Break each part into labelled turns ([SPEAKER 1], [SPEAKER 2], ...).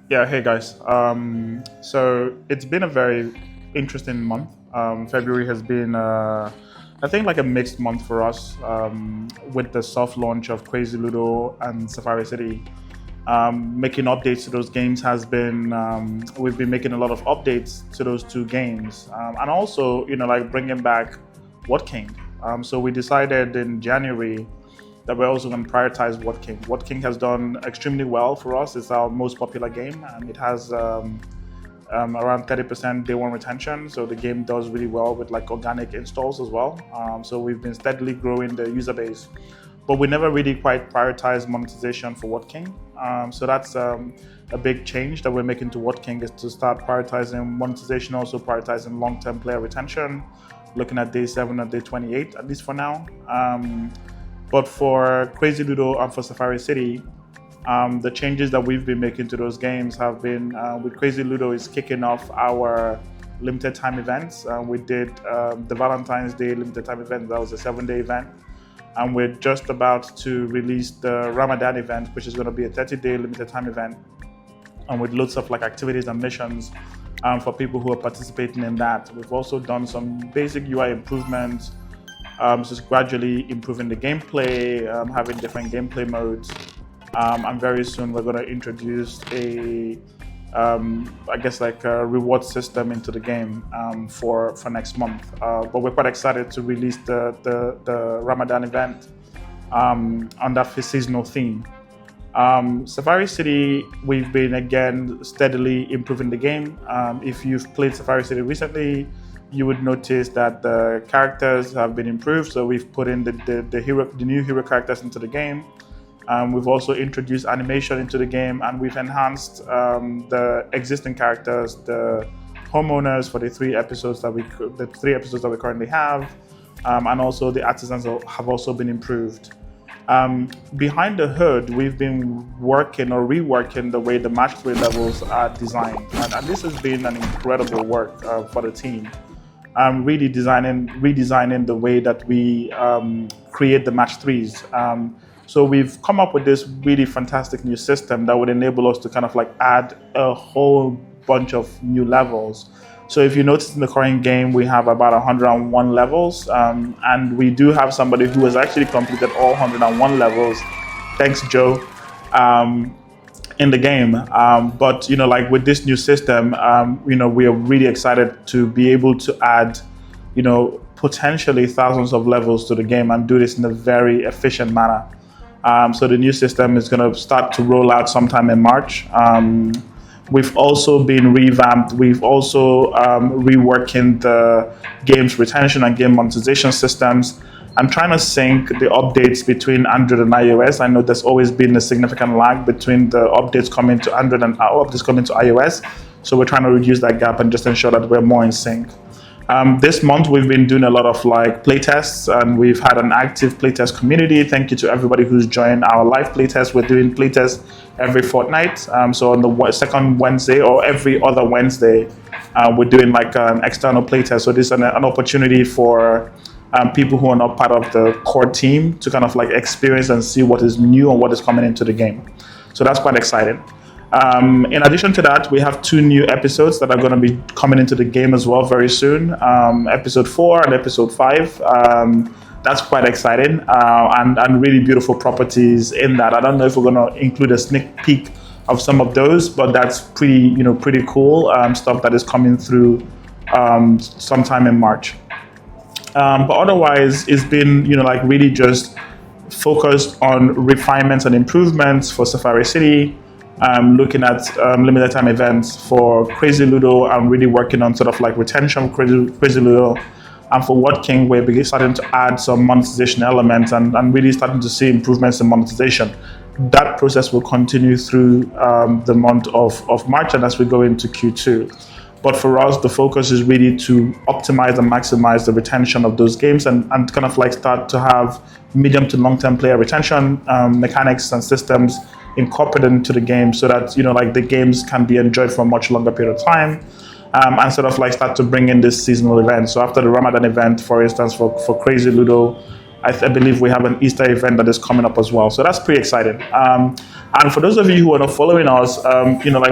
[SPEAKER 1] Yeah, hey guys. So it's been a very interesting month. February has been, I think, like a mixed month for us with the soft launch of Crazy Ludo and Safari City. Making updates to those games has been, we've been making a lot of updates to those two games. And also, like bringing back Whot King. So we decided in January that we're also going to prioritize Whot King. Whot King has done extremely well for us. It's our most popular game, and it has around 30% day one retention. So the game does really well with like organic installs as well. So we've been steadily growing the user base, but we never really quite prioritized monetization for Whot King. So that's a big change that we're making to Whot King, is to start prioritizing monetization, also prioritizing long-term player retention, looking at day 7 and day 28, at least for now. But for Crazy Ludo and for Safari City, the changes that we've been making to those games have been, with Crazy Ludo is kicking off our limited time events. We did the Valentine's Day limited time event. That was a 7-day event. And we're just about to release the Ramadan event, which is going to be a 30-day limited time event, and with loads of like activities and missions for people who are participating in that. We've also done some basic UI improvements, just gradually improving the gameplay, having different gameplay modes. And very soon we're going to introduce I guess like a reward system into the game for next month. But we're quite excited to release the Ramadan event on that seasonal theme. Safari City, we've been again steadily improving the game. If you've played Safari City recently, you would notice that the characters have been improved. So we've put in the new hero characters into the game. We've also introduced animation into the game, and we've enhanced the existing characters, the homeowners for the three episodes that we currently have, and also the artisans have also been improved. Behind the hood, we've been working or reworking the way the match 3 levels are designed, and this has been an incredible work for the team. Really redesigning the way that we create the match 3s. So we've come up with this really fantastic new system that would enable us to kind of like add a whole bunch of new levels. So if you notice in the current game, we have about 101 levels, and we do have somebody who has actually completed all 101 levels. Thanks, Joe. In the game, but like with this new system, we are really excited to be able to add, potentially thousands of levels to the game and do this in a very efficient manner. So the new system is going to start to roll out sometime in March. We've also been revamped. We've also reworking the game's retention and game monetization systems. I'm trying to sync the updates between Android and iOS. I know there's always been a significant lag between the updates coming to Android and updates coming to iOS. So we're trying to reduce that gap and just ensure that we're more in sync. This month we've been doing a lot of like playtests, and we've had an active playtest community. Thank you to everybody who's joined our live playtest. We're doing playtests every fortnight. So on the second Wednesday or every other Wednesday, we're doing like an external playtest. So this is an opportunity for people who are not part of the core team to kind of like experience and see what is new and what is coming into the game. So that's quite exciting. In addition to that, we have 2 new episodes that are going to be coming into the game as well very soon. Episode 4 and episode 5. That's quite exciting, and really beautiful properties in that. I don't know if we're going to include a sneak peek of some of those, but that's pretty cool stuff that is coming through sometime in March. But otherwise, it's been like really just focused on refinements and improvements for Safari City. Looking at limited time events for Crazy Ludo. I'm really working on sort of like retention of Crazy Ludo. And for Whot King, we're starting to add some monetization elements and really starting to see improvements in monetization. That process will continue through the month of March and as we go into Q2. But for us, the focus is really to optimize and maximize the retention of those games and kind of like start to have medium to long-term player retention mechanics and systems incorporated into the game, so that like the games can be enjoyed for a much longer period of time, and sort of like start to bring in this seasonal event. So after the Ramadan event, for instance, for Crazy Ludo, I believe we have an Easter event that is coming up as well. So that's pretty exciting. And for those of you who are not following us,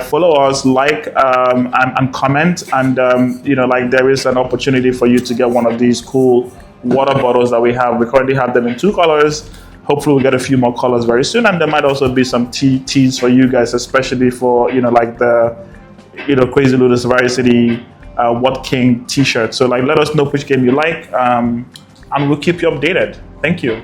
[SPEAKER 1] follow us, and comment. And, there is an opportunity for you to get one of these cool water bottles that we have. We currently have them in 2 colors. Hopefully we'll get a few more colors very soon. And there might also be some teas for you guys, especially for, the, Crazy Ludo's Varsity Whot King t-shirt. So let us know which game you like. And we'll keep you updated. Thank you.